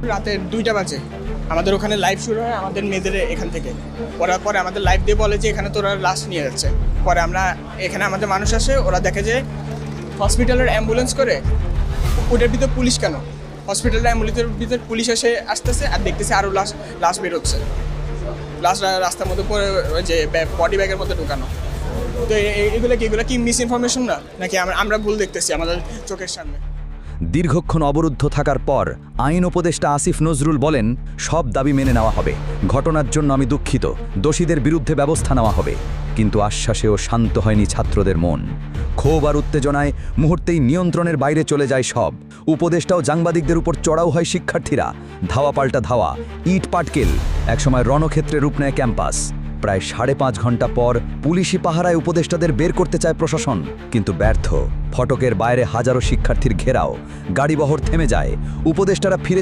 রাতে 2টা বাজে আমাদের ওখানে লাইভ শুরু হয় আমাদের মেয়েদের এখান থেকে। ওরা পরে আমাদের লাইভ দিয়ে বলে যে এখানে তোরা লাশ নিয়ে যাচ্ছে। পরে আমরা এখানে আমাদের মানুষ আসে, ওরা দেখে যে হসপিটালের অ্যাম্বুলেন্স করে ওটার ভিতরে পুলিশ কেন, হসপিটালের অ্যাম্বুলেন্সের ভিতরে পুলিশ এসে আসতেছে আর দেখতেছে আরও লাশ বেরোচ্ছে, লাশ রাস্তার মধ্যে পরে ওই যে বডি ব্যাগের মধ্যে ঢুকানো। তো এগুলো কি মিস ইনফরমেশন না, নাকি আমরা ভুল দেখতেছি আমাদের চোখের সামনে? দীর্ঘক্ষণ অবরুদ্ধ থাকার পর আইন উপদেষ্টা আসিফ নজরুল বলেন, সব দাবি মেনে নেওয়া হবে, ঘটনার জন্য আমি দুঃখিত, দোষীদের বিরুদ্ধে ব্যবস্থা নেওয়া হবে। কিন্তু আশ্বাসেও শান্ত হয়নি ছাত্রদের মন। ক্ষোভ আর উত্তেজনায় মুহূর্তেই নিয়ন্ত্রণের বাইরে চলে যায় সব। উপদেষ্টাও সাংবাদিকদের উপর চড়াও হয় শিক্ষার্থীরা, ধাওয়া পাল্টা ধাওয়া, ইট পাটকেল, একসময় রণক্ষেত্রে রূপ নেয় ক্যাম্পাস। প্রায় 5.5 ঘন্টা পর পুলিশি পাহারায় উপদেষ্টাদের বের করতে চায় প্রশাসন, কিন্তু ব্যর্থ। ফটকের বাইরে হাজারো শিক্ষার্থীর ঘেরাও, গাড়িবহর থেমে যায়, উপদেষ্টারা ফিরে